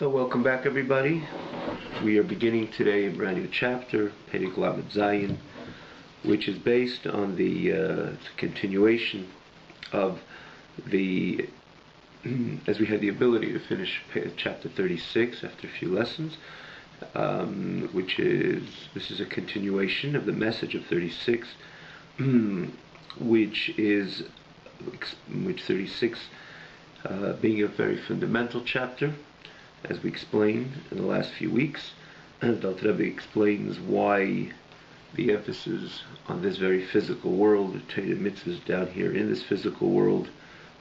So welcome back, everybody. We are beginning today a brand new chapter, Perek Lamed Zayin, which is based on the continuation of the, as we had the ability to finish chapter 36 after a few lessons, this is a continuation of the message of 36, which 36 being a very fundamental chapter, as we explained in the last few weeks. And Alter Rebbe explains why the emphasis on this very physical world, the Torah mitzvahs down here in this physical world,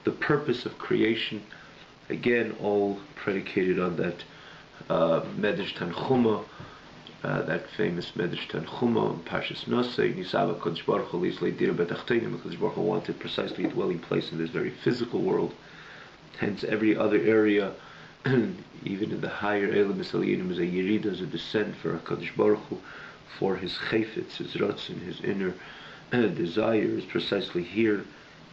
the purpose of creation, again all predicated on that Medrash Tanchuma, that famous Medrash Tanchuma, Parshas Nosei, Nisava Kodesh Baruch Hu Lislei Dira B'Tachteinim. Kodesh Baruch Hu wanted precisely a dwelling place in this very physical world. Hence, every other area, even in the higher Elam Yisraelim, is a Yerida, is a descent for HaKadosh Baruch Hu, for his chayfetz, his ratzon, his inner desires, precisely here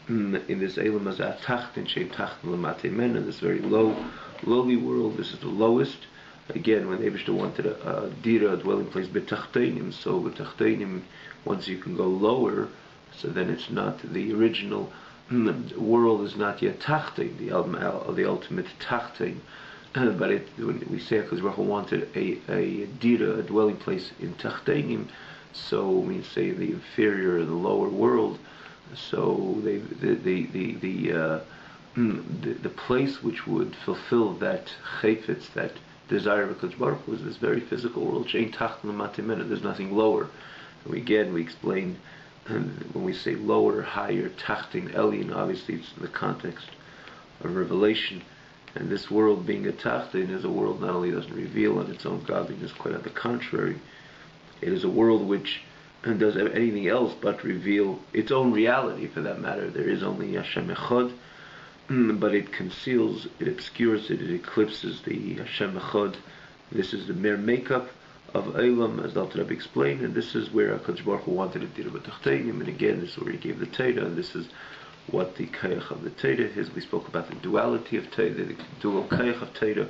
in this Elam Hazeh Tachten, Shein Tachten L'matei Mena, this very lowly world. This is the lowest. Again, when Eibishter wanted a dira, a dwelling place, B'Tachteinim, so B'Tachteinim, once you can go lower, so then it's not the original. The world is not yet Tachtein, the ultimate Tachtein, but when we say HaKadosh Baruch Hu wanted a dira, a dwelling place in Tachteinim, so we say the inferior, the lower world. So the place which would fulfill that chayfetz, that desire of HaKadosh Baruch Hu, is this very physical world. Shein Tachten L'matei Mena, there's nothing lower. And we explained. And when we say lower, higher, Tachtin, Elyon, obviously it's in the context of revelation. And this world being a Tachtin is a world not only doesn't reveal on its own godliness, quite on the contrary. It is a world which does anything else but reveal its own reality, for that matter. There is only Hashem Echad, but it conceals, it obscures it eclipses the Hashem Echad. This is the mere makeup of Elam, as Alter Rebbe explained, and this is where HaKadosh Baruch Hu wanted to dira b'Tachteinim, and again, this is where he gave the Torah, and this is what the Kayach of the Torah is. We spoke about the duality of Torah, the dual Kayach of Torah,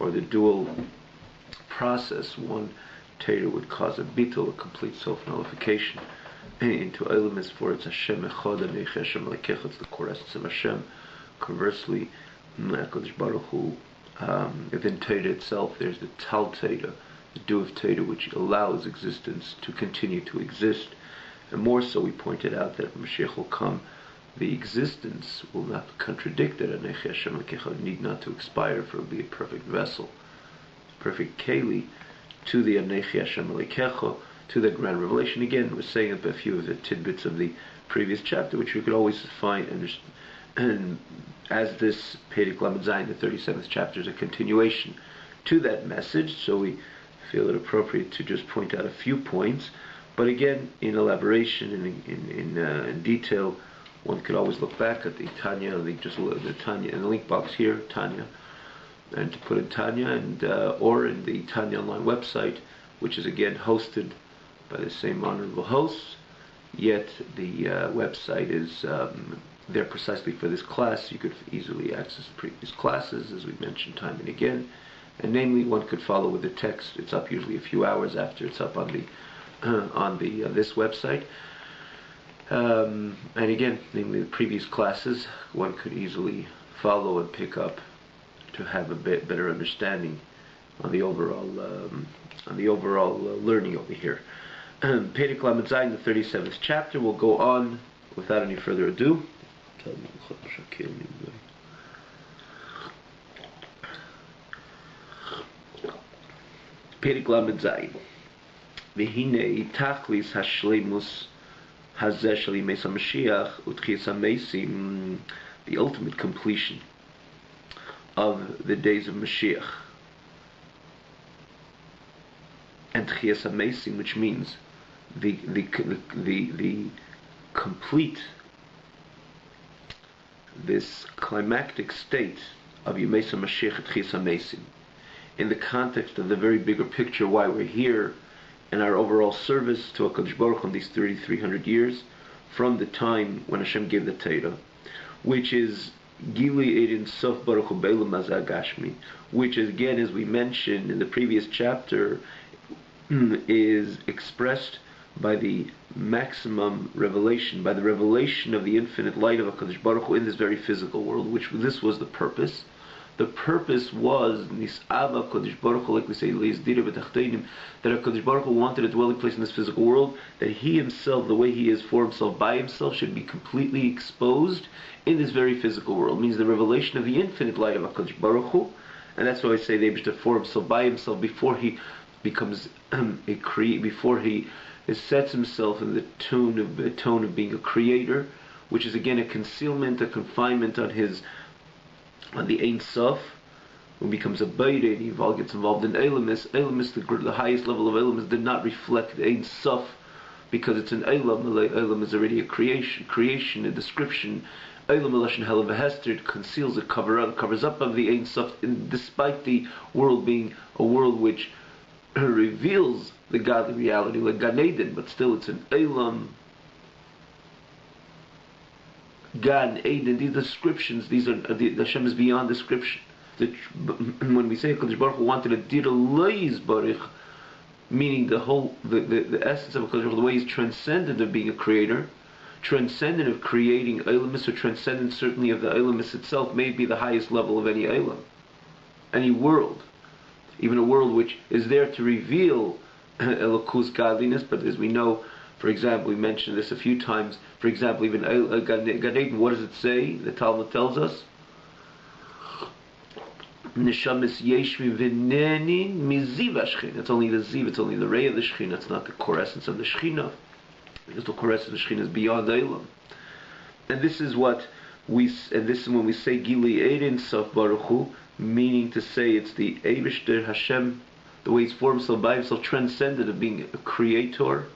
or the dual process. One Torah would cause a bitul, a complete self-nullification into Elam, is for its Hashem Echad, and Hashem Lekecha, it's the core essence of Hashem. Conversely, HaKadosh Baruch Hu, within Torah itself, there's the Tal Torah, the do of Torah, which allows existence to continue to exist. And more so, we pointed out that Mashiach will come, the existence will not contradict it, and Hashem Lekecha need not to expire, for it will be a perfect vessel, perfect keli, to the Anechi Hashem Lekecha, to the grand revelation. Again, we're saying a few of the tidbits of the previous chapter, which we could always find, and as this Perek Lamed Zayin, the 37th chapter, is a continuation to that message, so we feel it appropriate to just point out a few points. But again, in elaboration and in detail, one could always look back at the Tanya, the Tanya in the link box here, Tanya, and to put in Tanya, and or in the Tanya online website, which is again hosted by the same honorable hosts. Yet the website is there precisely for this class. You could easily access previous classes, as we mentioned time and again. And namely, one could follow with the text. It's up usually a few hours after it's up on the this website. And again, namely the previous classes, one could easily follow and pick up to have a bit better understanding on the overall learning over here. Perek Lamed Zayin, the 37th chapter, will go on without any further ado. Perek Lamed Zayin. V'hinei tachlis hashleimus hazeh shel yimei HaMashiach u'tchias hamesim, the ultimate completion of the days of Mashiach, and tchias hamesim, which means the complete, this climactic state of Yimei HaMashiach and tchias hamesim, in the context of the very bigger picture, why we're here, and our overall service to HaKadosh Baruch Hu in these 3,300 years, from the time when Hashem gave the Torah, which is Gili Ein Sof Baruch Hu Beilam Hazagashmi, which again, as we mentioned in the previous chapter, is expressed by the maximum revelation, by the revelation of the infinite light of HaKadosh Baruch Hu in this very physical world, which this was the purpose. The purpose was Nis'ava HaKadosh Baruch Hu, like we say, Leizdira B'Tachteinim, that HaKadosh Baruch Hu wanted a dwelling place in this physical world, that He Himself, the way He is for Himself, by Himself, should be completely exposed in this very physical world. It means the revelation of the infinite light of HaKadosh Baruch Hu, and that's why I say the Eibishter for Himself, by Himself, before He becomes before He sets Himself in the tone of being a creator, which is again a concealment, a confinement on the Ein Sof, when becomes a Beire, and he gets involved in Eilamis. Eilamis, the highest level of Eilamis, did not reflect the Ein Sof, because it's an Eilam. Eilam is already a creation, a description. Eilam Elashon Hela V'Hester, it conceals, it covers up of the Ein Sof, despite the world being a world which reveals the godly reality, like Gan Eden, but still it's an Eilam. Gan Eden, these descriptions, these are the Hashem is beyond description. When we say HaKadosh Baruch Hu wanted a Dira Lois Baruch, meaning the essence of HaKadosh Baruch Hu, the way He's transcendent of being a creator, transcendent of creating Eilamis, or transcendent certainly of the Eilamis itself, may be the highest level of any Eilam, any world, even a world which is there to reveal Elokus godliness. But as we know, for example, we mentioned this a few times. For example, even Gan Eden, what does it say? The Talmud tells us, Neshamis Yeshmi V'Neni Miziv HaShechina. It's only the Ziv, it's only the ray of the Shechina. It's not the core essence of the Shechina, because the core essence of the Shechina is beyond Eilam. And this is when we say Gili Ein Sof Baruch Hu, meaning to say it's the Eibishter Hashem, the way He's for Himself, by Himself, transcendent of being a creator,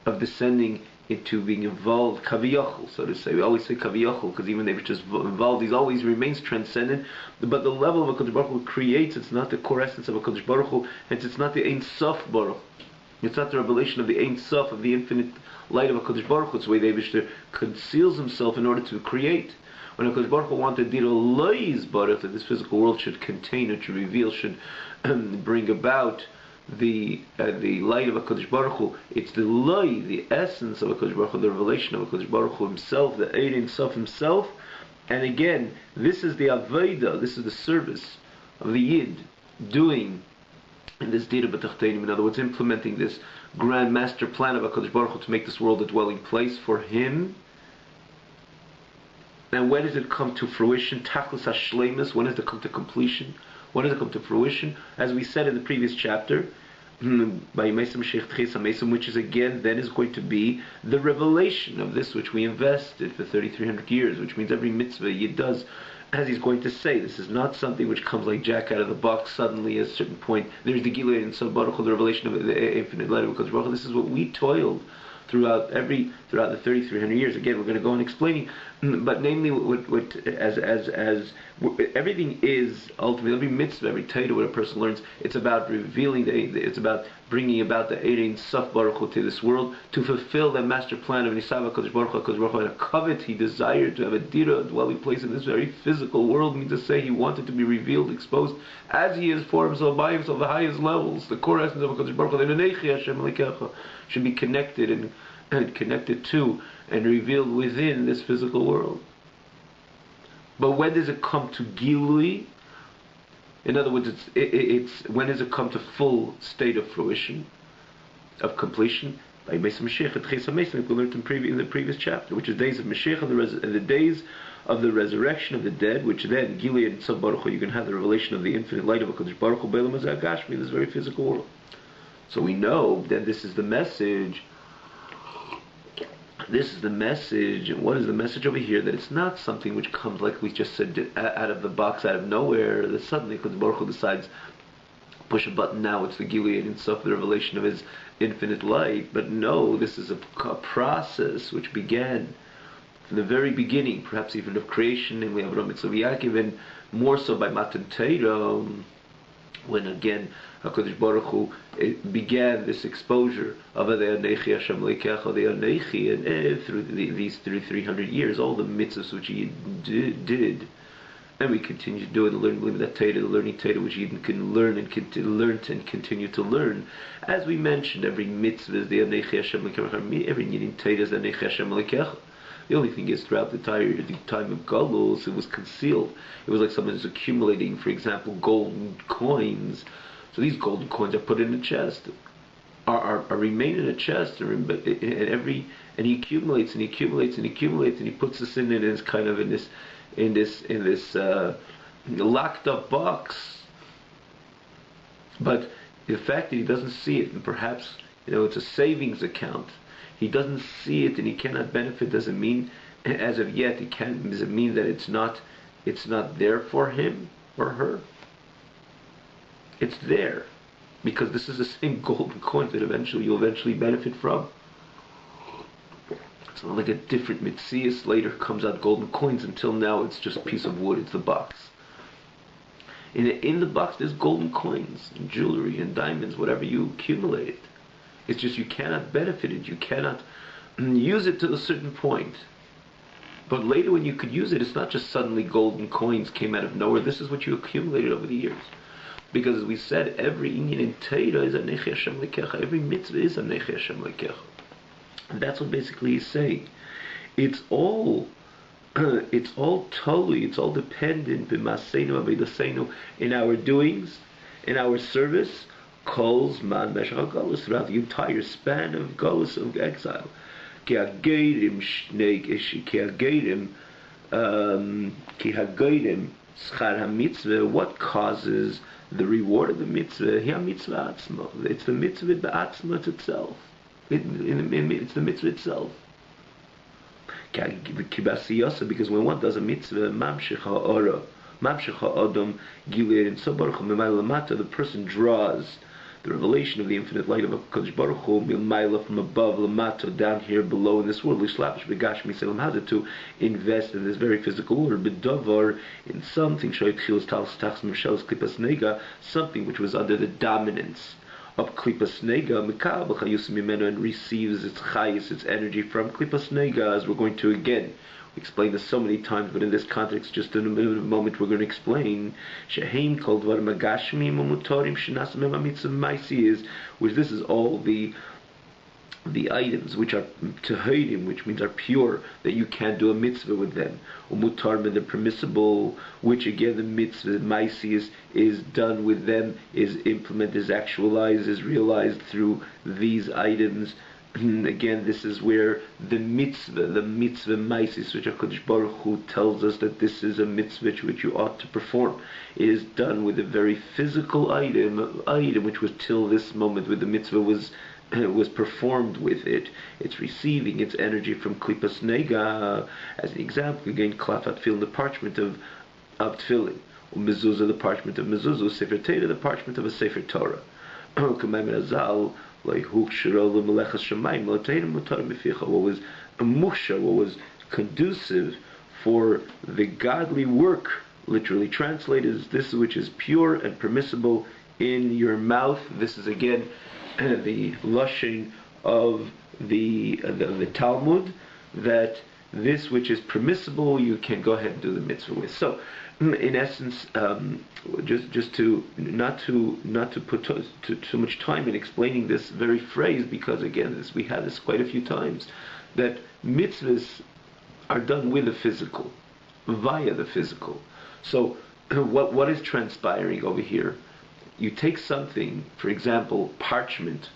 of descending into being involved, Kaviyachol, so to say. We always say Kaviyachol, because even if it's just involved, He always remains transcendent. But the level of HaKadosh Baruch Hu creates, it's not the core essence of HaKadosh Baruch Hu, hence it's not the Ein Sof Baruch. It's not the revelation of the Ein Sof, of the infinite light of HaKadosh Baruch Hu. It's the way the Eibishter conceals Himself in order to create. When HaKadosh Baruch Hu wanted Dira Lois Baruch, that this physical world should contain, or to reveal, should bring about the light of HaKadosh Baruch Hu, it's the light, the essence of HaKadosh Baruch Hu, the revelation of HaKadosh Baruch Hu Himself, the Ein Sof Himself. And again, this is the Aveda, this is the service of the Yid doing in this Dira B'Tachteinim, in other words, implementing this grand master plan of HaKadosh Baruch Hu to make this world a dwelling place for Him. And when does it come to fruition? Tachlis HaShleimus, when does it come to completion? When does it come to fruition? As we said in the previous chapter, by Yemesam Sheikh Tchis HaMesam, which is again then is going to be the revelation of this which we invested for 3,300 years, which means every mitzvah Yid does, as he's going to say, this is not something which comes like Jack out of the box suddenly at a certain point. There's the Gilui and Sof Baruch Hu, the revelation of the infinite light of HaKadosh Baruch Hu. This is what we toiled throughout the 3,300 years. Again, we're going to go on explaining, but namely, as everything is ultimately, every mitzvah, every Torah, what a person learns, it's about revealing it's about bringing about the Ein Sof Baruch Hu to this world to fulfill the master plan of Nisav HaKadosh Baruch Hu. HaKadosh Baruch Hu had a covet, He desired to have a dira, a dwelling place in this very physical world. Means to say, He wanted to be revealed, exposed, as He is for Himself, by Himself, the highest levels, the core essence of HaKadosh Baruch Hu. The Nenechi Hashem Elikecha should be connected and connected to and revealed within this physical world. But when does it come to Gilui? In other words, it's when does it come to full state of fruition, of completion? By Yemesam Mashiach at Tchis HaMesam, we learned in the previous chapter, which is days of Mashiach and the days of the resurrection of the dead, which then Gilui and Sof Baruch Hu, you can have the revelation of the infinite light of HaKadosh Baruch Hu Beilam Hazeh Gashmi, this very physical world. So we know that this is the message. This is the message. And what is the message over here? That it's not something which comes, like we just said, out of the box, out of nowhere. That suddenly HaKadosh Baruch Hu decides, push a button now, it's the Gilui and Sof, the revelation of His infinite light. But no, this is a process which began from the very beginning, perhaps even of creation, namely Avraham, Yitzchak, Yaakov, and more so by Matan Torah, when again HaKadosh Baruch Hu began this exposure of Adei Anechi Hashem Lekecha Adei Anechi, and through these 300 years, all the mitzvahs which he did, and we continue to do it, learning that Torah, the learning Torah which Yidden can learn and continue to learn. As we mentioned, every mitzvah is the Anechi Hashem Lekecha, every Yidden Torah is the Anechi Hashem Lekecha. The only thing is, throughout the time of Galus, it was concealed. It was like someone is accumulating, for example, golden coins. So these golden coins are put in a chest, are remain in a chest, and he accumulates and he accumulates and he accumulates, and he puts this in it, and it's kind of in this locked up box. But the fact that he doesn't see it, and perhaps it's a savings account, he doesn't see it and he cannot benefit, doesn't mean, as of yet, does it mean that it's not there for him or her? It's there, because this is the same golden coin that you'll eventually benefit from. It's not like a different mitzias later comes out golden coins. Until now, it's just a piece of wood. It's the box. In the box, there's golden coins, and jewelry, and diamonds, whatever you accumulate. It's just you cannot benefit it. You cannot use it to a certain point. But later, when you could use it, it's not just suddenly golden coins came out of nowhere. This is what you accumulated over the years. Because as we said, every inyan in Torah is a Anechi Hashem Lekecha. Every mitzvah is a Anechi Hashem Lekecha. And that's what basically he's saying. It's all totally, it's all dependent b'maseinu v'avedaseinu, in our doings, in our service, kol zman meshach galus, throughout the entire span of galus, of exile. Ki hageirim schar ha-mitzvah, what causes the reward of the mitzvah? Ha-mitzvah atzma. It's the mitzvah b'atzma itself. It's the mitzvah itself. Because when one does a mitzvah, mamshech ha'adam gilir so baruch hu lamata, the person draws the revelation of the infinite light of HaKadosh Baruch Hu milmaila, from above lamata, down here below in this world, lishlapish begashmi selam hada, to invest in this very physical order, bedavar, in something shoytchilas talis tachs mimshelas klipas nega, something which was under the dominance of klipas nega, mikal b'chayus mimeno, and receives its chayus, its energy from klipas nega, as we're going to again. We explained this so many times, but in this context, just in a moment, we're going to explain shehein kol dvar magashmi mutorim shenas mitzvah ma'isi, which this is all the items which are tehirim, which means are pure, that you can't do a mitzvah with them. Umutar, they're permissible, which again the mitzvah ma'isi is done with them, is implemented, is actualized, is realized through these items. Again, this is where the mitzvah maisis, which HaKadosh Baruch Hu tells us that this is a mitzvah which you ought to perform, is done with a very physical item which was till this moment where the mitzvah was performed with it. It's receiving its energy from klipas nega. As an example, again, klafat tefillin, the parchment of tefillin, mezuzah, the parchment of mezuzah, sefer Torah, the parchment of a sefer Torah. What was muksha, what was conducive for the godly work, literally translated as this which is pure and permissible in your mouth. This is again the lashon of the Talmud, that this which is permissible you can go ahead and do the mitzvah with. So in essence, just to not to put too much time in explaining this very phrase, because again, we had this quite a few times, that mitzvahs are done with the physical, via the physical. So what is transpiring over here? You take something, for example, parchment,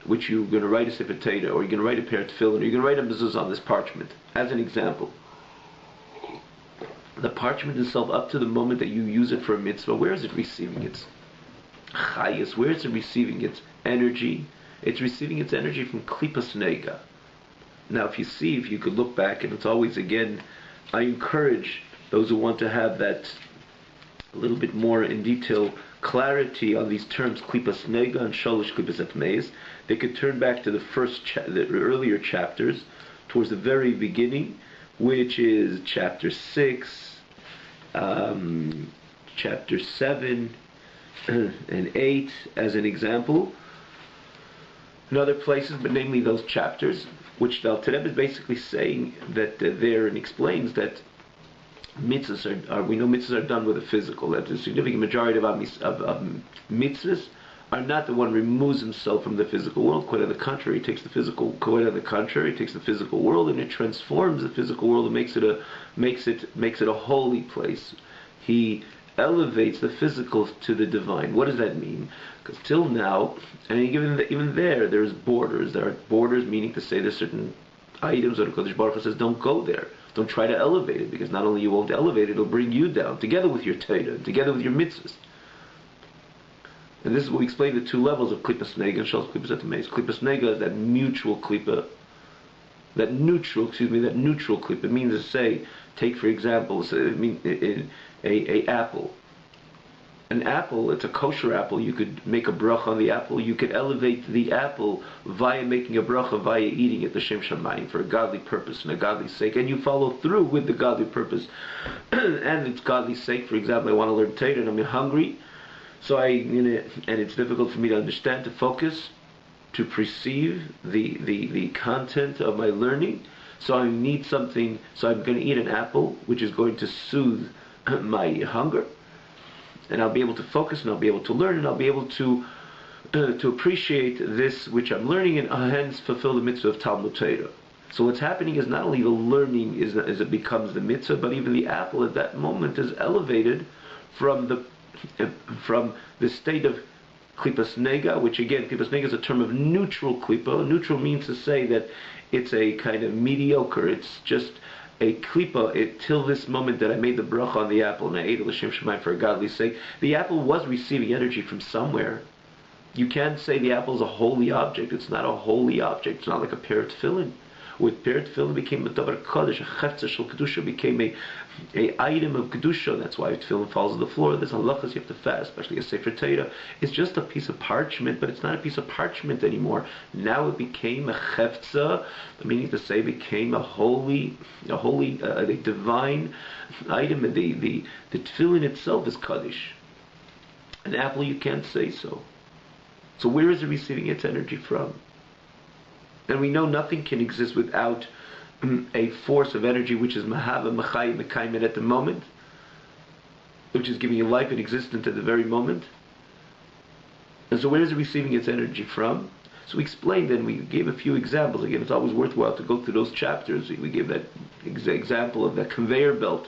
which you're going to write a sefer Torah, or you're going to write a pair of tefillin, or you're going to write a mezuzah on this parchment, as an example. The parchment itself, up to the moment that you use it for a mitzvah, where is it receiving its chayas? Where is it receiving its energy? It's receiving its energy from klipas nega. Now, if you could look back, and it's always, again, I encourage those who want to have that a little bit more in detail clarity on these terms, klipas nega and shalosh klipas atmeis, they could turn back to the earlier chapters, towards the very beginning, which is chapter 6, chapter 7, and 8 as an example. In other places, but namely those chapters, which the Alter Rebbe is basically saying that there, and explains that mitzvahs are, we know mitzvahs are done with the physical, that the significant majority of mitzvahs are not the one who removes himself from the physical world. Quite on the contrary, it takes the physical world and it transforms the physical world and makes it a holy place. He elevates the physical to the divine. What does that mean? Because till now, and even there's borders. There are borders, meaning to say there's certain items that the Kodesh Baruch Hu says don't go there. Don't try to elevate it, because not only you won't elevate it, it'll bring you down, together with your Torah, together with your mitzvahs. And this is what we explain the two levels of Klippas Nega and Shalosh Klippas Atmeis. Klippas Nega is that mutual klippa, that neutral klippa. It means to say, take for example, a apple. An apple, it's a kosher apple, you could make a bracha on the apple, you could elevate the apple via making a bracha, via eating it, l'shem shamayim, for a godly purpose and a godly sake, and you follow through with the godly purpose and its godly sake. For example, I want to learn Torah and I'm hungry, so and it's difficult for me to understand, to focus, to perceive the content of my learning, so I need something, so I'm going to eat an apple, which is going to soothe my hunger, and I'll be able to focus, and I'll be able to learn, and I'll be able to appreciate this which I'm learning, and hence fulfill the mitzvah of Talmud Torah. So what's happening is not only the learning is it becomes the mitzvah, but even the apple at that moment is elevated from the state of Klippas Nega, which again, Klippas Nega is a term of neutral klippa. Neutral means to say that it's a kind of mediocre, it's just a klippa, till this moment that I made the bracha on the apple and I ate it l'shem shamayim for a godly sake. The apple was receiving energy from somewhere. You can't say the apple is a holy object. It's not a holy object. It's not like a pair of tefillin. With pair of tefillin became a davar kodesh, a chefza shel kedusha, became a item of kedusha. That's why tefillin falls on the floor. There's halachas you have to fast, especially a sefer Torah. It's just a piece of parchment, but it's not a piece of parchment anymore. Now it became a chefza, meaning to say became a divine item. And the tefillin itself is kaddish. An apple, you can't say so. So where is it receiving its energy from? And we know nothing can exist without a force of energy which is mahava, machayim, mekayim at the moment, which is giving you life and existence at the very moment. And so where is it receiving its energy from? So we explained and we gave a few examples. Again, it's always worthwhile to go through those chapters. We gave that example of that conveyor belt,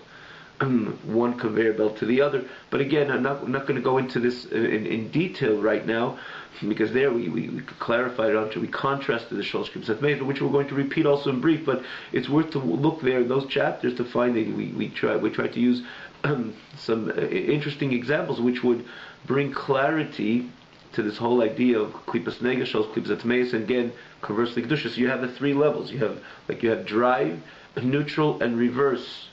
one conveyor belt to the other. But again, I'm not going to go into this in detail right now, because there we clarified it until we contrasted the Shalosh Klippas Atmeis, which we're going to repeat also in brief. But it's worth to look there in those chapters to find that we try to use some interesting examples which would bring clarity to this whole idea of Klippas Nega, Shalosh Klippas Atmeis, and again, conversely Kedusha. So you have the three levels. You have drive, neutral, and reverse.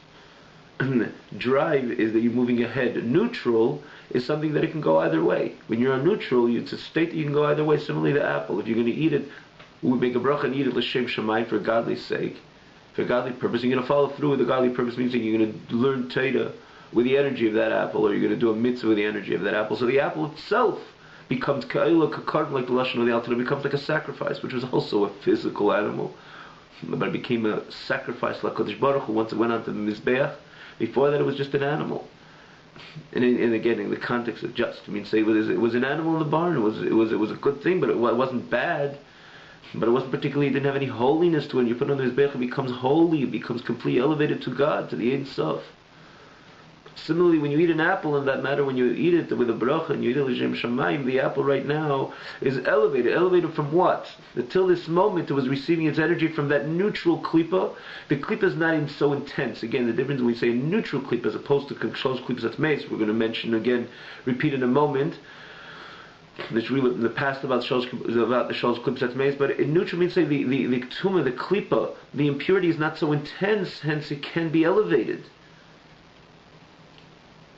Drive is that you're moving ahead. Neutral is something that it can go either way. When you're on neutral, it's a state that you can go either way. Similarly, the apple, if you're going to eat it, we make a bracha and eat it l'shem shamayim for a godly sake, for a godly purpose. And you're going to follow through with the godly purpose, means that you're going to learn Torah with the energy of that apple, or you're going to do a mitzvah with the energy of that apple. So the apple itself becomes ka'ila, ka'karm, like the lashon of the Alter Rebbe, becomes like a sacrifice, which was also a physical animal, but it became a sacrifice like Kodesh Baruch Hu once it went onto the mizbeach. Before that, it was just an animal. And again, in the context of just, say it was an animal in the barn. It was a good thing, but it wasn't bad. But it wasn't particularly. It didn't have any holiness to it. You put it on the mizbeach, it becomes holy. It becomes completely elevated to God, to the Ein Sof. Similarly, when you eat an apple, in that matter, when you eat it with a bracha and you eat it l'shem shamayim, the apple right now is elevated. Elevated from what? Until this moment, it was receiving its energy from that neutral klippa. The klippa is not so intense. Again, the difference when we say a neutral klippa as opposed to Shalosh Klippas Atmeis, we're going to mention again, repeat in a moment. There's really in the past about the Shalosh Klippas Atmeis, but in neutral means say the tumah, the klippa, the impurity is not so intense, hence it can be elevated.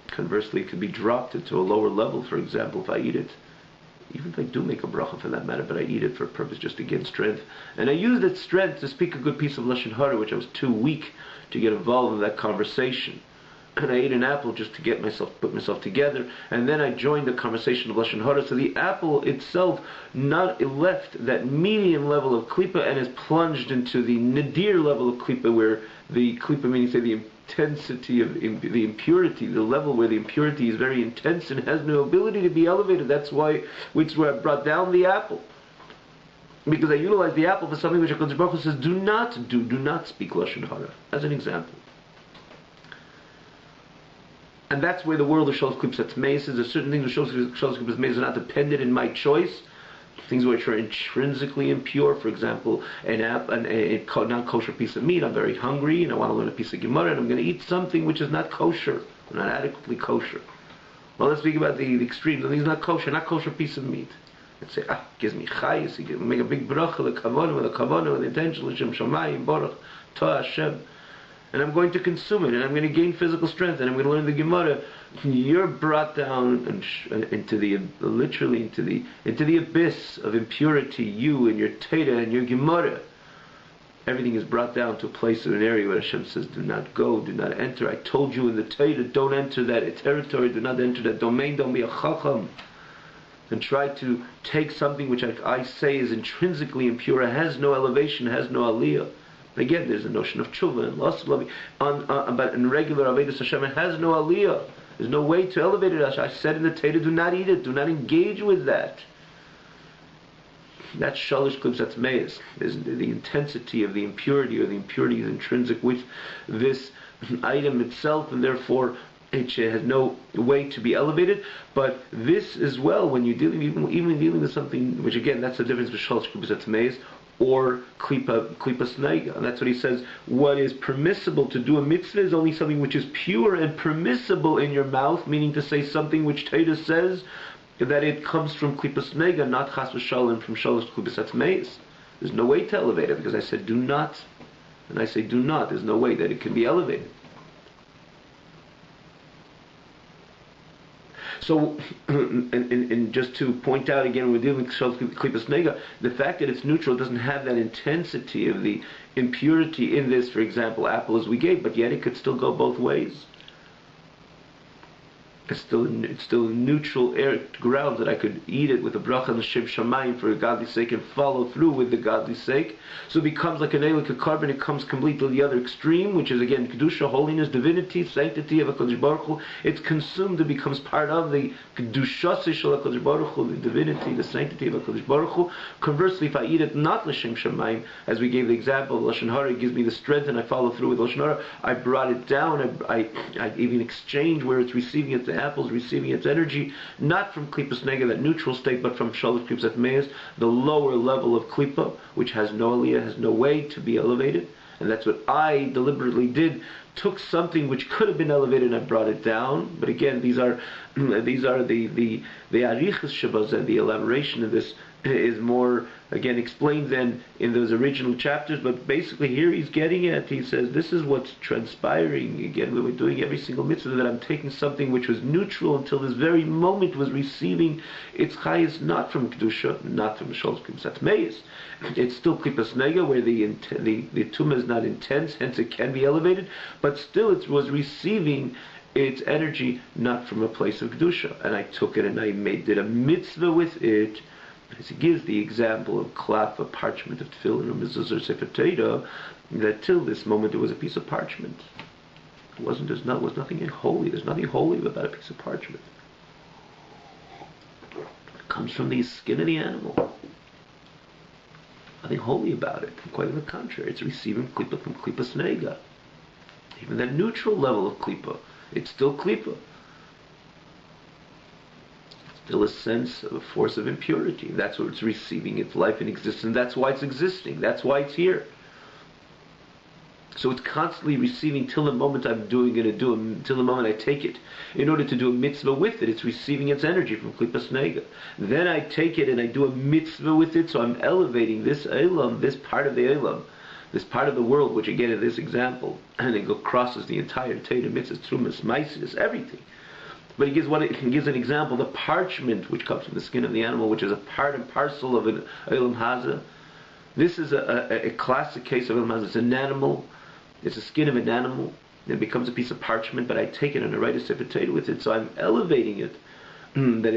Conversely, it can be dropped into a lower level. For example, if I eat it, even if I do make a bracha for that matter, but I eat it for a purpose just to gain strength, and I use that strength to speak a good piece of lashon hara, which I was too weak to get involved in that conversation. and I ate an apple just to put myself together, and then I joined the conversation of Lashon Hara. So the apple itself not left that medium level of klipa and is plunged into the nadir level of klipa, where the klipa, meaning say the intensity of the impurity, the level where the impurity is very intense and has no ability to be elevated. That's why, which where I brought down the apple. Because I utilize the apple for something which HaKadosh Baruch Hu says, do not speak Lashon Hara, as an example. And that's where the world of Shalosh Klipos Hatmeis is. There's certain things which Shalosh Klipos Hatmeis are not dependent in my choice. Things which are intrinsically impure, for example, a non-kosher piece of meat. I'm very hungry and I want to learn a piece of Gemara, and I'm going to eat something which is not kosher, not adequately kosher. Well, let's speak about the extremes. Something's not kosher piece of meat. Let's say, gives me chayis, you make a big bracha, the kavanah, with the intention, l'shem shamayim, baruch, to'ah Hashem. And I'm going to consume it, and I'm going to gain physical strength, and I'm going to learn the Gemara. You're brought down into the abyss of impurity. You and your Teda and your Gemara. Everything is brought down to a place of an area where Hashem says, do not go, do not enter. I told you in the Teda, don't enter that territory, do not enter that domain, don't be a chacham. And try to take something which I say is intrinsically impure, has no elevation, has no aliyah. Again, there's a notion of tshuva and loss of love, but in regular Avodas Hashem, it has no aliyah. There's no way to elevate it. I said in the Teda, do not eat it, do not engage with that. That's Shalosh Klipos Hatmeis. There's the intensity of the impurity, or the impurity is intrinsic with this item itself, and therefore it has no way to be elevated. But this as well, when you're dealing, even dealing with something, which again, that's the difference between Shalosh Klipos Hatmeis or klipa sneiga. And that's what he says. What is permissible to do a mitzvah is only something which is pure and permissible in your mouth, meaning to say something which Teda says that it comes from klipa sneiga, not chas v'shalom from Shalosh Klipos Hatmeis. There's no way to elevate it, because I said do not, and I say do not. There's no way that it can be elevated. So, and just to point out again, we're dealing with Klipos Nega, the fact that it's neutral doesn't have that intensity of the impurity in this, for example, apple as we gave, but yet it could still go both ways. It's still neutral ground that I could eat it with a bracha and l'shem shamayim for a godly sake and follow through with the godly sake. So it becomes like a carbon. It comes completely to the other extreme, which is again kedusha, holiness, divinity, sanctity of HaKadosh Baruch Hu. It's consumed. It becomes part of the kedusha shel HaKadosh Baruch Hu, the divinity, the sanctity of HaKadosh Baruch Hu. Conversely, if I eat it not l'shem shamayim, as we gave the example, Lashon Hara, it gives me the strength, and I follow through with Lashon Hara. I brought it down. I even exchange where it's receiving it. The apple's receiving its energy not from Klipos Nega, that neutral state, but from Shalosh Klipos Hatmeis, the lower level of Klipa, which has no aliyah, has no way to be elevated. And that's what I deliberately did. Took something which could have been elevated and I brought it down. But again, these are the arichas shabazeh, the elaboration of this is more, again, explained than in those original chapters, but basically here he's getting at, he says, this is what's transpiring, again, when we're doing every single mitzvah, that I'm taking something which was neutral until this very moment was receiving its chayis, not from Kedusha, not from Shalosh Klipos Hatmeis. It's still Klipos Nega, where the tumah is not intense, hence it can be elevated, but still it was receiving its energy not from a place of Kedusha. And I took it and I did a mitzvah with it. As he gives the example of klaf, a parchment of tefillin, or mezuzah, sefer Torah, that till this moment it was a piece of parchment. It was nothing holy. There's nothing holy about a piece of parchment. It comes from the skin of the animal. Nothing holy about it. Quite on the contrary, it's receiving klipa from Klipos Nega. Even that neutral level of klipa, it's still klipa. Still a sense of a force of impurity. That's what it's receiving its life and existence. That's why it's existing. That's why it's here. So it's constantly receiving till the moment I'm doing it, till the moment I take it. In order to do a mitzvah with it, it's receiving its energy from Klipos Nega. Then I take it and I do a mitzvah with it, so I'm elevating this Eilam, this part of the Eilam, this part of the world, which again in this example, and it crosses the entire Torah, mitzvahs, trumas, maisis, everything. But he gives an example, the parchment which comes from the skin of the animal, which is a part and parcel of an Eilam Hazeh. This is a classic case of Eilam Hazeh. It's an animal, it's the skin of an animal, It becomes a piece of parchment, but I take it and I write a sefer Torah with it. So I'm elevating it, that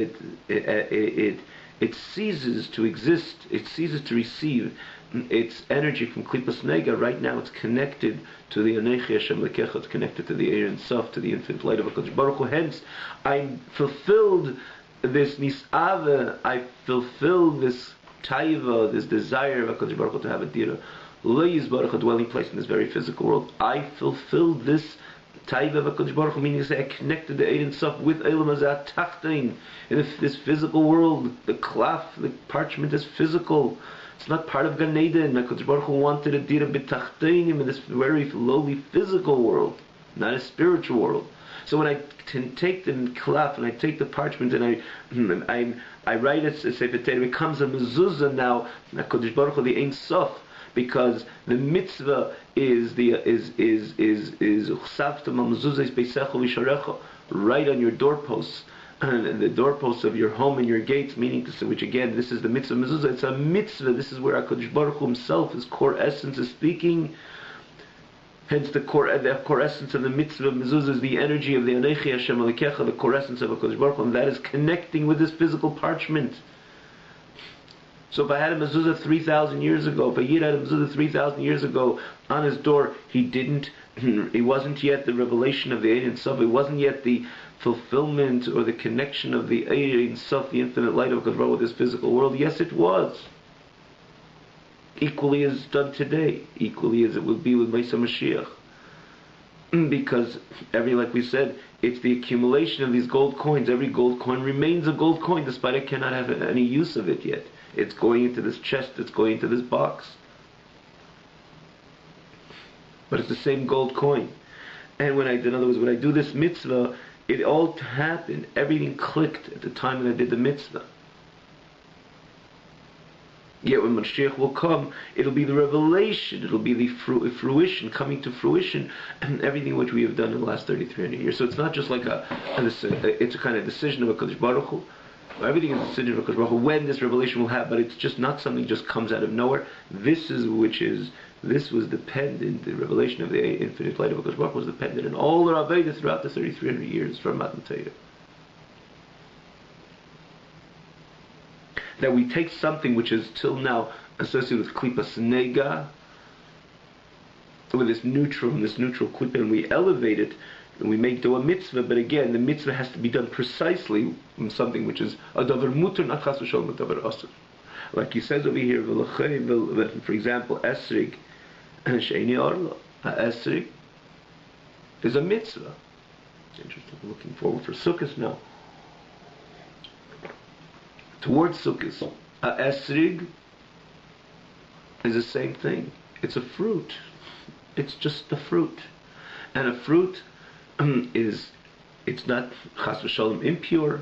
it ceases to exist. It ceases to receive its energy from Klipas Nega. Right now, it's connected to the Anechi Hashem Lekecha. It's connected to the Ein Sof, to the infinite light of HaKadosh Baruch Hu. Hence, I fulfilled this nisave. I fulfilled this taiva, this desire of HaKadosh Baruch Hu to have a dira. Lo Yizbarach, a dwelling place in this very physical world. I fulfilled this taiva of HaKadosh Baruch Hu, meaning I connected the Ein Sof with Eilam Hazat Tachtein. In this physical world, the klaf, the parchment is physical. It's not part of Gan Eden. HaKadosh Baruch Hu wanted a dira b'tachteinim in this very lowly physical world, not a spiritual world. So when I take the klaf and I take the parchment and I write it, Sefer Torah, it becomes a mezuzah now. HaKadosh Baruch Hu, the Ein Sof, because the mitzvah is uchsavta mezuzah beisecho v'sharecho, right on your doorposts. And the doorposts of your home and your gates, meaning to say, which again, this is the mitzvah mezuzah. It's a mitzvah. This is where HaKadosh Baruch Hu himself, his core essence, is speaking. Hence, the core essence of the mitzvah mezuzah is the energy of the Anechi Hashem Alekecha, the core essence of HaKadosh Baruch Hu, and that is connecting with this physical parchment. So if I had a mezuzah 3,000 years ago, if a yid had a mezuzah 3,000 years ago on his door, it wasn't yet the revelation of the Ein Sof, it wasn't yet the fulfillment or the connection of the Ein Sof, the infinite light of HaKadosh Baruch Hu, with this physical world. Yes, it was. Equally as done today, equally as it will be with Mesa Mashiach. Because like we said, it's the accumulation of these gold coins. Every gold coin remains a gold coin, despite I cannot have any use of it yet. It's going into this chest, it's going into this box. But it's the same gold coin. And in other words, when I do this mitzvah, it all happened. Everything clicked at the time that I did the mitzvah. Yet when Mashiach will come, it'll be the revelation, it'll be the fruition, coming to fruition, and everything which we have done in the last 3,300 years. So it's not just like it's a kind of decision of HaKadosh Baruch Hu. Everything is a decision of HaKadosh Baruch Hu when this revelation will happen, but it's just not something that just comes out of nowhere. This was dependent, the revelation of the infinite light of HaKadosh Baruch Hu was dependent on all the Avodah throughout the 3,300 years from Matan Torah. That we take something which is till now associated with Klipas Nega, with this neutral Klipa, and we elevate it, and we make do a mitzvah, but again, the mitzvah has to be done precisely in something which is a davar mutar, not chas v'sholom, a davar asur. Like he says over here, for example, esrig, she'eni arla, esrig is a mitzvah. It's interesting, I'm looking forward for Sukkot now. Towards Sukkot, a esrig is the same thing. It's a fruit. It's just a fruit. And a fruit it's not chas v'sholom impure.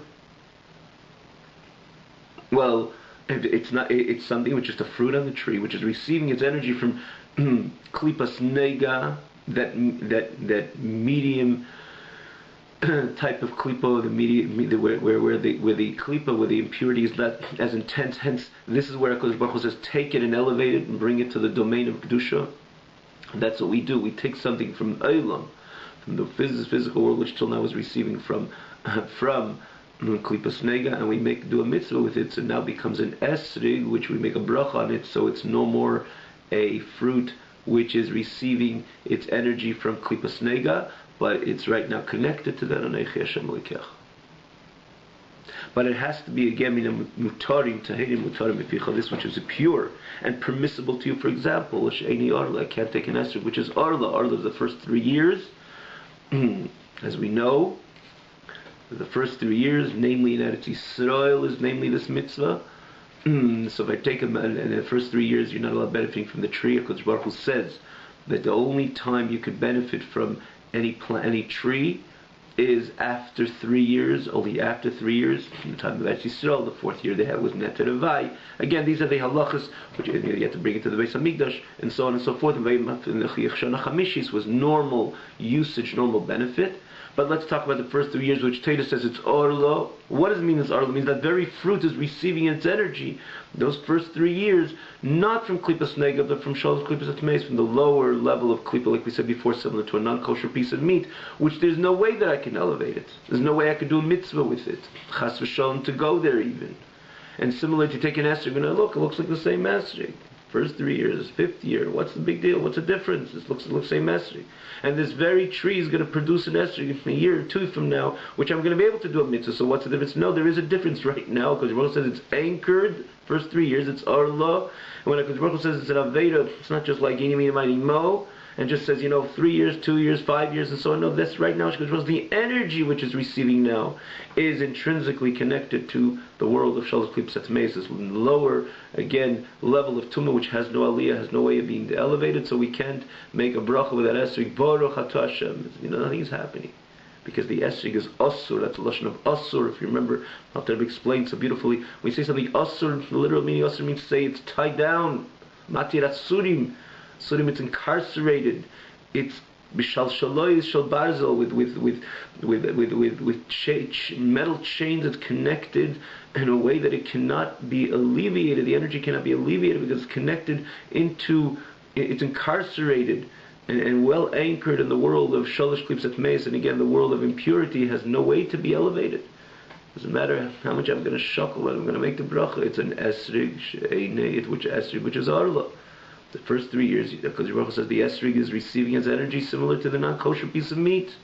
Well, it's not. It's something which is a fruit on the tree, which is receiving its energy from klipas nega, that medium type of klipa, the medium where the klipa, where the impurity is not as intense. Hence, this is where HaKadosh Baruch Hu says, take it and elevate it and bring it to the domain of kedusha. That's what we do. We take something from Eilam, from the physical world, which till now is receiving from klipas nega, and we do a mitzvah with it, so it now becomes an esrig, which we make a bracha on it, so it's no more a fruit which is receiving its energy from klipas nega, but it's right now connected to that Anechi Hashem Lekech. But it has to be again mutarim tahirim mutarim mipicha, this which is pure and permissible to you. For example, she'eni arla, I can't take an esrog, which is arla. Arla is the first 3 years, as we know. The first 3 years, namely in Eretz Yisrael, is namely this mitzvah. So if I take them, and in the first 3 years, you're not allowed benefiting from the tree. HaKadosh Baruch Hu says that the only time you could benefit from any tree is after 3 years, only after 3 years. In the time of Eretz Yisrael, the 4th year they had was Neter Avai. Again, these are the halachas, which you have to bring it to the Beis HaMikdash, and so on and so forth. And the Chiyach Shana Chamishis was normal usage, normal benefit. But let's talk about the first 3 years, which Teda says it's Orlo. What does it mean it's Orlo? It means that very fruit is receiving its energy. Those first 3 years, not from Klipas Nega, but from Shalosh Klipas Atmeis, from the lower level of Klipa, like we said before, similar to a non-kosher piece of meat, which there's no way that I can elevate it. There's no way I could do a mitzvah with it. Chas v'shalom to go there even. And similar to take an esrog, you're going to look, it looks like the same esrog. First 3 years, fifth year, what's the big deal? What's the difference? It looks same esrog. And this very tree is going to produce an esrog in a year or two from now, which I'm going to be able to do a mitzvah. So what's the difference? No, there is a difference right now, because Baruch says it's anchored. First 3 years, it's Arla. And when Baruch says it's an Aveda, it's not just like Yini Mighty Mo, and just says, 3 years, 2 years, 5 years, and so on. No, that's right now, because the energy which is receiving now is intrinsically connected to the world of Shalosh Klipas Atmeis, this lower, again, level of Tumah, which has no aliyah, has no way of being elevated, so we can't make a bracha with that esrog. Baruch Atah Hashem. Nothing is happening. Because the esrog is asur, that's the lashon of asur. If you remember, Alter Rebbe explained so beautifully, when you say something asur, the literal meaning asur means to say it's tied down. Matir Surim, it's incarcerated. It's bishal shaloy shal barzel with metal chains that's connected in a way that it cannot be alleviated. The energy cannot be alleviated because it's connected into, it's incarcerated and well anchored in the world of Shalosh Klipas Atmeis, and again the world of impurity has no way to be elevated. Doesn't matter how much I'm going to shuckle, what I'm going to make the bracha. It's an esrig, which is arla. The first 3 years, because Baruch says the esrig is receiving its energy similar to the non-kosher piece of meat.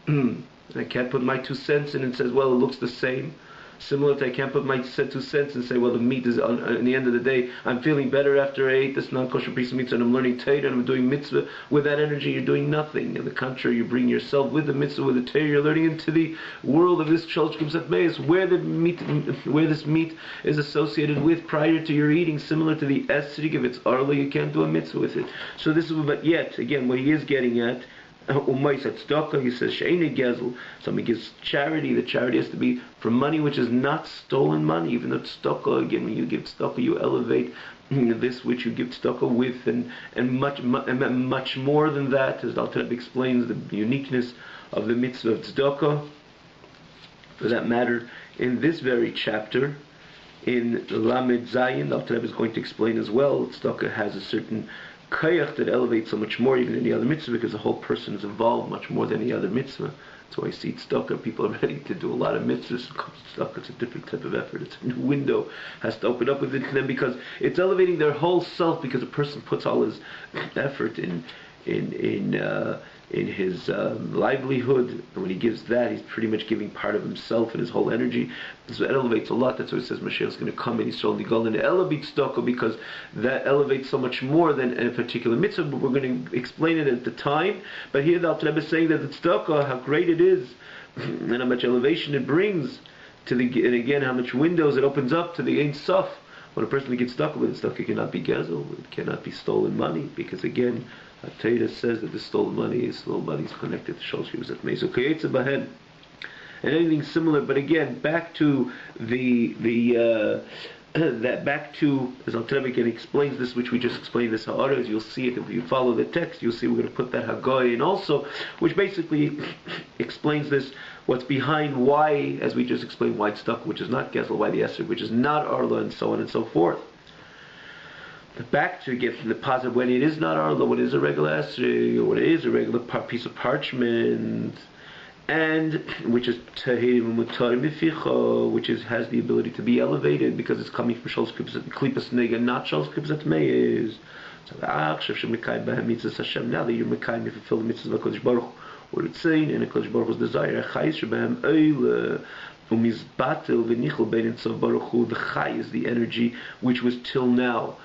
I can't put my 2 cents in and says, well, it looks the same. Similar to I can't put my 2 cents and say, well, the meat is, in the end of the day, I'm feeling better after I ate this non-kosher piece of meat, and I'm learning Torah, and I'm doing mitzvah. With that energy, you're doing nothing. On the contrary, you bring yourself with the mitzvah, with the Torah, you're learning into the world of this Shalosh Klipas Atmeis, where this meat is associated with prior to your eating, similar to the esrig. If it's arla, you can't do a mitzvah with it. So this is, but yet, again, what he is getting at, he says she'enei gezel. Somebody gives charity. The charity has to be from money which is not stolen money. Even though tzedakah, again, when you give tzedakah, you elevate this which you give tzedakah with, and much more than that. As Alter Rebbe explains the uniqueness of the mitzvah of tzedakah. For that matter, in this very chapter, in Lamed Zayin, Alter Rebbe is going to explain as well. Tzedakah has a certain kayach that elevates so much more even than any other mitzvah, because the whole person is involved much more than any other mitzvah. That's why I see tzedakah, people are ready to do a lot of mitzvahs. Tzedakah, it's a different type of effort. It's a new window, has to open up within them, because it's elevating their whole self, because a person puts all his effort in his livelihood, and when he gives that, he's pretty much giving part of himself and his whole energy. So it elevates a lot. That's why it says Mashiach is going to come and he's only going to elevate tzedakah, because that elevates so much more than a particular mitzvah. But we're going to explain it at the time. But here the Alter Rebbe is saying that the tzedakah, how great it is, and how much elevation it brings to the, and again how much windows it opens up to the Ein Sof. When a person gets tzedakah with tzedakah, cannot be gezel, it cannot be stolen money, because again, Torah says that the stolen money is connected to Shalosh Klipas Atmeis. So Kayetza Bahen, and anything similar. But again, back to back to, as Alter Rebbe explains this, which we just explained, this ha'ara, as you'll see it if you follow the text, you'll see we're going to put that hagoy in also, which basically explains this, what's behind why, as we just explained, why it's stuck, which is not gezel, why the esrog, which is not arla, and so on and so forth. Back to get from the positive, when it is not arla, when it is a regular esrog, or when it is a regular piece of parchment, and which is tahir mutar mificha, which has the ability to be elevated because it's coming from Shalosh Klipas Nega, not Shalosh Klipas Atmeis. So now that you're mekayim, you fulfill the mitzvahs of HaKadosh Baruch Hu, what it's saying, and HaKadosh Baruch Hu's desire, the chai is the energy which was till now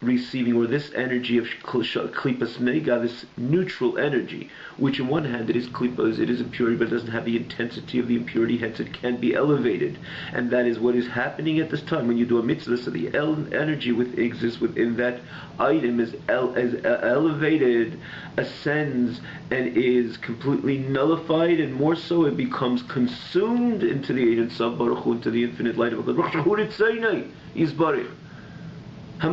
receiving, or this energy of klipas nega, this neutral energy, which in one hand it is klipas, it is impurity, but it doesn't have the intensity of the impurity, hence it can be elevated. And that is what is happening at this time when you do a mitzvah. So the energy exists within that item is elevated, ascends, and is completely nullified, and more so it becomes consumed into the Ein Sof Baruch Hu, into the infinite light of God. This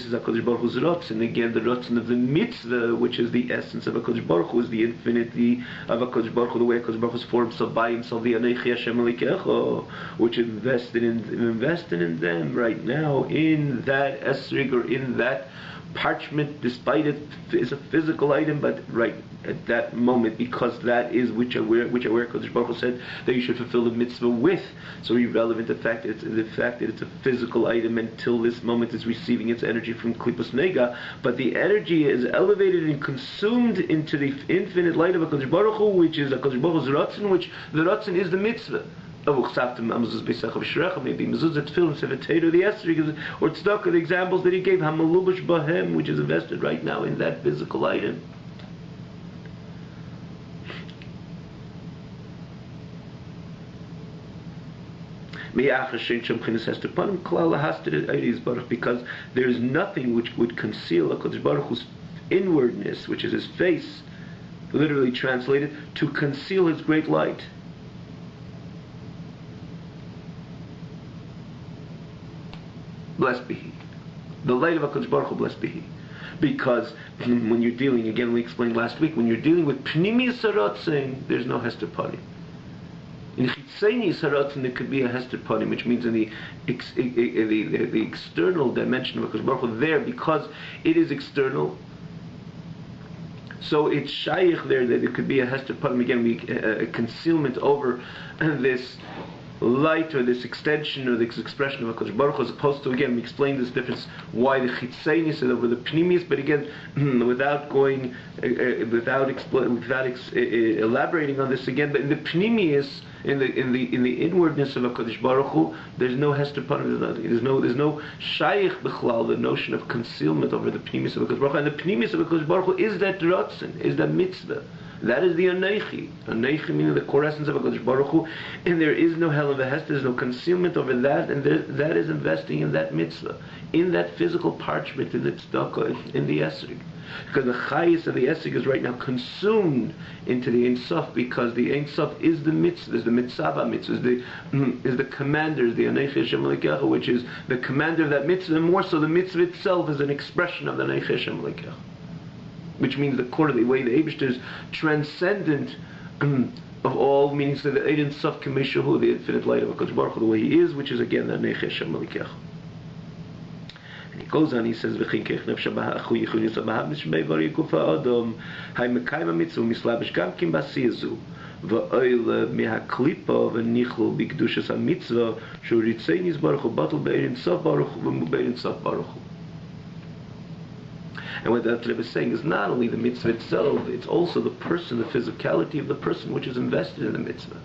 is HaKadosh Baruch Hu's Ratzon. Again, the Ratzon of the mitzvah, which is the essence of HaKadosh Baruch Hu, is the infinity of HaKadosh Baruch Hu, the way HaKadosh Baruch Hu is for himself, by himself, the Anechi Hashem Elikecho, which is invested in them right now, in that esrig, or in that parchment, despite it is a physical item, but right at that moment, because that is which aware Kodesh Baruch Hu said that you should fulfill the mitzvah with. So irrelevant the fact that it's a physical item until this moment is receiving its energy from Klippos Nega, but the energy is elevated and consumed into the infinite light of HaKadosh Baruch Hu, which is HaKadosh Baruch Hu's Ratzon, which the Ratzon is the mitzvah. Maybe mezuzah, tefillin, sefer Torah, the esrog, or tzedakah, the examples that he gave, hamalubash bahem, which is invested right now in that physical item. Because there is nothing which would conceal HaKadosh Baruch Hu's inwardness, which is his face, literally translated, to conceal his great light. Blessed be He. The light of HaKadosh Baruch Hu, blessed be He. Because when you're dealing, again we explained last week, when you're dealing with Pnimius HaRatzon, there's no Hester Parim. In Chitzenius HaRatzon there could be a Hester Parim, which means in the external dimension of HaKadosh Baruch Hu there, because it is external, so it's shaykh there that it could be a Hester Parim, again a concealment over this light, or this extension, or this expression of HaKadosh Baruch Hu, as opposed to, again, we explained this difference, why the Chitzenius is over the Pnimius, but again, without elaborating on this again, but in the Pnimius, in the inwardness of HaKadosh Baruch Hu, there's no Hester Parim, there's no Shaykh B'chlal, the notion of concealment over the Pnimius of HaKadosh Baruch Hu, and the Pnimius of HaKadosh Baruch Hu is that Ratzon, is that mitzvah. That is the Anechi. Anechi meaning the core essence of HaKadosh Baruch Hu, and there is no hell of a hest, there's no concealment over that, and that is investing in that mitzvah, in that physical parchment, in the tzedakah, in the esrog. Because the chayis of the esrog is right now consumed into the Ein Sof, because the Ein Sof is the mitzvah, is the mitzvah mitzvah, is the commander, is the Anechi Hashem Elikecha, which is the commander of that mitzvah, and more so the mitzvah itself is an expression of the Anechi Hashem Elikecha. Which means the core of the way the Eibishter is transcendent of all, meaning so the Ein Sof Kameshahu, the infinite light of HaKadosh Baruch Hu, the way he is, which is again the Anechi Hashem Elikecha. And he goes on, he says, "V'chinkech nefesh ba'achu yichunis ba'av mishmei vari gufa adam hay mekayim mitzvah mislabish gam kim basiyazu va'oil mehaklipa v'nichol b'kedushas hamitzvah shu ritzenis baruch hu batul be'ein sof baruch hu v'mubein sof baruch hu." And what that Rebbe is saying is not only the mitzvah itself, it's also the person, the physicality of the person which is invested in the mitzvah.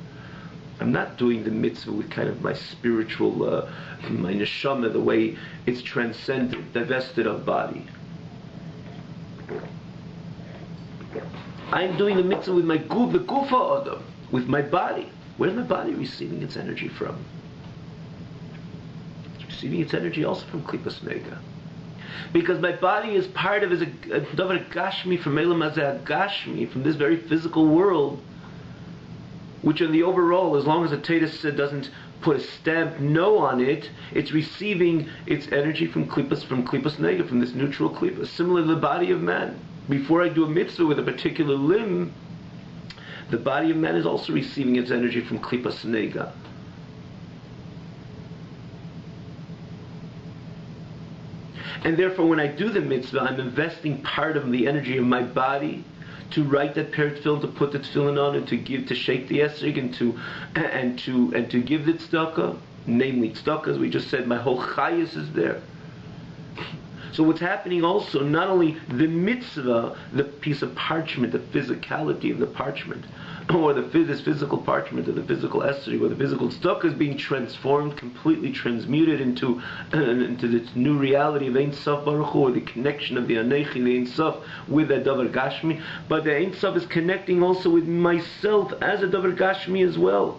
I'm not doing the mitzvah with kind of my spiritual, my neshama, the way it's transcendent, divested of body. I'm doing the mitzvah with my guf, the gufa adam, with my body. Where's my body receiving its energy from? It's receiving its energy also from Klippos Nega. Because my body is part of, is a davar gashmi from Elam Hazeh Gashmi, from this very physical world, which in the overall, as long as the Tatus doesn't put a stamp no on it, it's receiving its energy from Klippos Nega, from this neutral Klippos. Similar to the body of man. Before I do a mitzvah with a particular limb, the body of man is also receiving its energy from Klippos Nega. And therefore, when I do the mitzvah, I'm investing part of the energy of my body to write that pair of tefillin, to put the tefillin on, and to shake the esrog, and to give the tzedakah, namely tzedakah, as we just said, my whole chayis is there. So what's happening also, not only the mitzvah, the piece of parchment, the physicality of the parchment, or this physical parchment, or the physical esrog, or the physical tzedakah is being transformed, completely transmuted into this new reality of Ein Sof Baruch Hu, or the connection of the Anechi, the Ein Sof, with that davar gashmi. But the Ein Sof is connecting also with myself as a davar gashmi as well.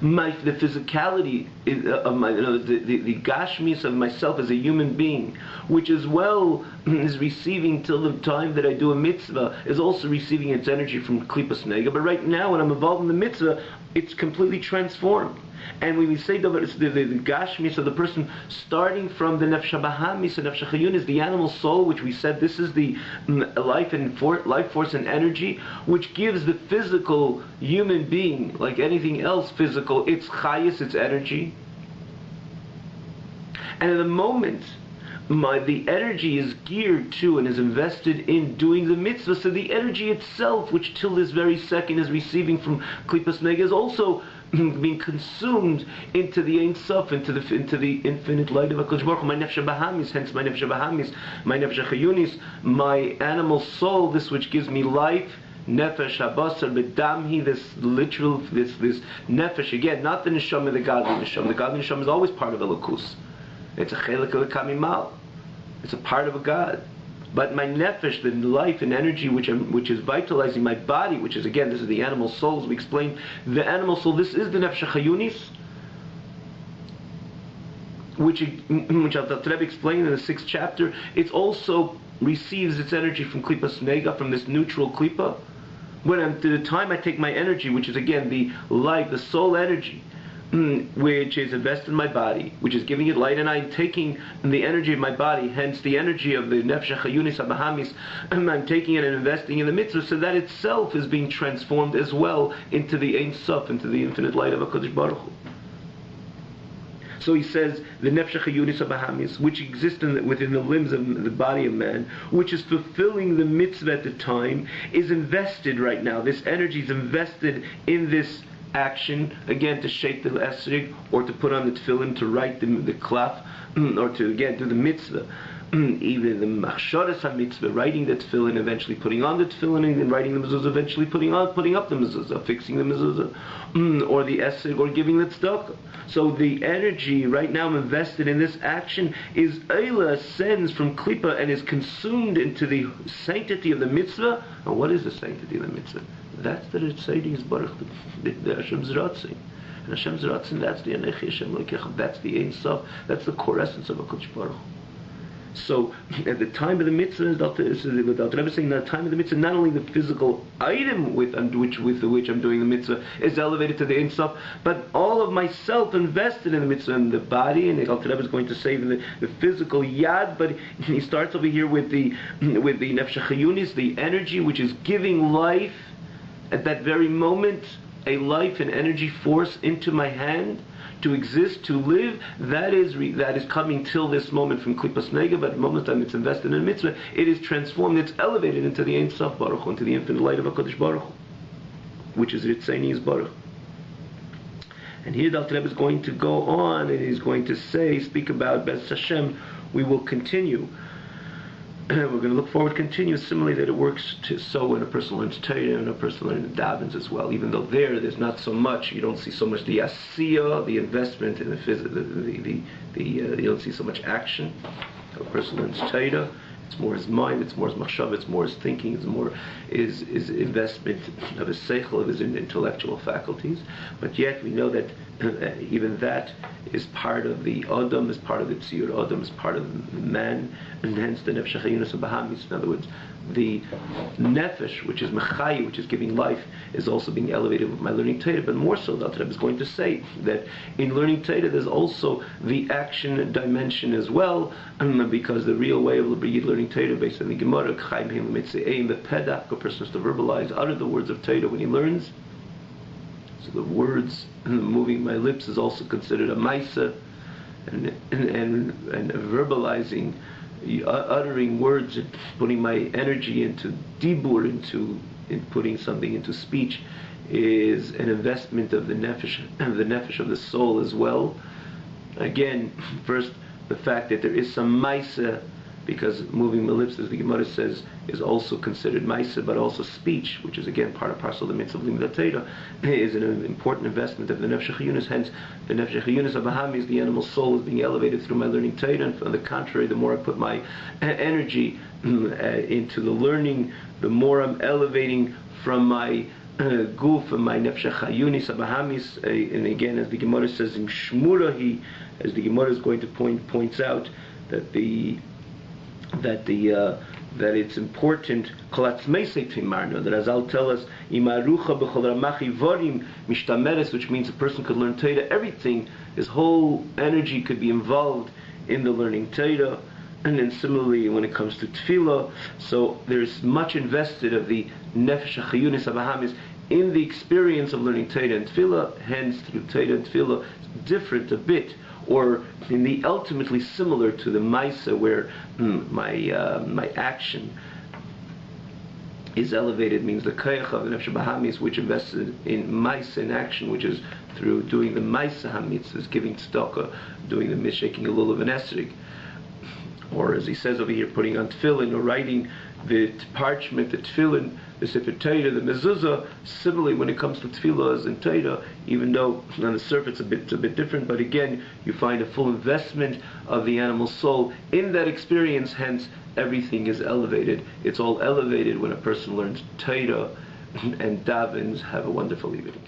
the physicality of my, the gashmis of myself as a human being, which as well is receiving till the time that I do a mitzvah, is also receiving its energy from Klipas Nega. But right now, when I'm involved in the mitzvah, it's completely transformed. And when we say the gashmis of the person, starting from the nefesh bahamis and nefesh chayunis, the animal soul, which we said this is the life force and energy, which gives the physical human being, like anything else physical, its chayis, its energy. And at the moment, the energy is geared to and is invested in doing the mitzvah, so the energy itself, which till this very second is receiving from Klipas Nega, is also being consumed into the Ein Sof, into the infinite light of HaKadosh Baruch Hu. My nefesh bahamis, hence my nefesh bahamis, my nefesh chayunis, my animal soul, this which gives me life, nefesh habasar bedamhi, this literal, this nefesh, again, not the neshama, the godly neshama. The godly neshama is always part of Elokus. It's a chelik of the kamimal. It's a part of a God. But my nefesh, the life and energy which is vitalizing my body, which is, again, this is the animal soul, as we explained, the animal soul, this is the nefesh chayunis, which Al Rebbe explained in the 6th chapter. It also receives its energy from Klipas Nega, from this neutral Klipa. When to the time I take my energy, which is, again, the life, the soul energy, which is invested in my body, which is giving it light, and I'm taking the energy of my body, hence the energy of the nefesh chayunis abahamis, and I'm taking it and investing in the mitzvah, so that itself is being transformed as well into the Ein Sof, into the infinite light of HaKadosh Baruch Hu. So he says, the nefesh chayunis abahamis, which exist within the limbs of the body of man, which is fulfilling the mitzvah at the time, is invested right now. This energy is invested in this action, again, to shake the esrig, or to put on the tefillin, to write the klaf, or to, again, do the mitzvah. Even the machsharas ha-mitzvah, writing the tefillin, eventually putting on the tefillin, and then writing the mezuzah, eventually putting up the mezuzah, fixing the mezuzah, or the esrig, or giving the tzedakah. So the energy right now invested in this action is Eila, ascends from Klippa and is consumed into the sanctity of the mitzvah. And what is the sanctity of the mitzvah? That's the Ritzaydin Yisbarach, the Hashem's Ratzin. And Hashem's Ratzin, that's the Anechi Hashem Lekech, that's the Ein Sof, that's the core essence of HaKadosh Baruch Hu. So, at the time of the mitzvah, the Rebbe is saying, at the time of the mitzvah, not only the physical item with which I'm doing the mitzvah is elevated to the Ein Sof, but all of myself invested in the mitzvah, in the body, and the Rebbe is going to say the physical yad, but he starts over here with the nefesh chayunis, the energy which is giving life at that very moment, a life and energy force into my hand, to exist, to live, that is coming till this moment from Klipas Nega, but at the moment that it's invested in a mitzvah, it is transformed, it's elevated into the Ein Sof Baruch Hu, into the infinite light of HaKadosh Baruch Hu, which is Ritzaini Yisbarach. And here the Alter Rebbe is going to go on, and he's going to speak about Bez Hashem. We will continue. We're going to look forward to continue similarly that it works so when a person learns Torah and a person learns Davins as well. Even though there's not so much, you don't see so much the asiyah, the investment in the physical, you don't see so much action. A person learns Torah, it's more his mind, it's more his machshav, it's more his thinking, it's more his investment of his seichel, of his intellectual faculties. But yet we know that even that is part of the Adam, is part of the Tziyur Adam, is part of the man, and hence the Nefesh HaChayunis Bahamis. In other words, the Nefesh, which is Mechayi, which is giving life, is also being elevated with my learning Torah. But more so, the Alter Rebbe is going to say that in learning Torah there's also the action dimension as well, because the real way of learning Torah, based on the Gemara, Chaim Him Mitzvah, the Pedak, a person has to verbalize, utter the words of Torah when he learns. So the words moving my lips is also considered a maisa, and verbalizing, uttering words, and putting my energy into dibur, in putting something into speech, is an investment of the nefesh of the soul as well. Again, first the fact that there is some maisa, because moving my lips, as the Gemara says, is also considered maisa, but also speech, which is again part and parcel of the mitzvah of limud Torah, is an important investment of the nefesh chayunis. Hence, the nefesh chayunis abahamis, the animal soul, is being elevated through my learning Torah. And on the contrary, the more I put my energy into the learning, the more I'm elevating from my Guf my nefesh chayunis abahamis, and again, as the Gemara says in Shmurahi, as the Gemara is going to points out that that it's important that as I'll tell us which means a person could learn Torah, everything, his whole energy could be involved in the learning Torah. And then similarly when it comes to tefillah, so there's much invested of the nefesh chayunis abahamis in the experience of learning Torah and tefillah. Hence through Torah and tefillah it's different a bit, or in the ultimately similar to the Maisa, where my action is elevated, means the Koyach of the Nefesh Bahamis, which invested in Maisa, in action, which is through doing the Maisa HaMitzvahs, giving tzedakah, doing the shaking a lulav and esrig, or as he says over here, putting on tefillin, or writing the parchment, the tefillin, the Sefer Torah, the mezuzah. Similarly, when it comes to tefillah and Torah, even though on the surface it's a bit different, but again, you find a full investment of the animal soul in that experience. Hence, everything is elevated. It's all elevated when a person learns Torah and davens. Have a wonderful evening.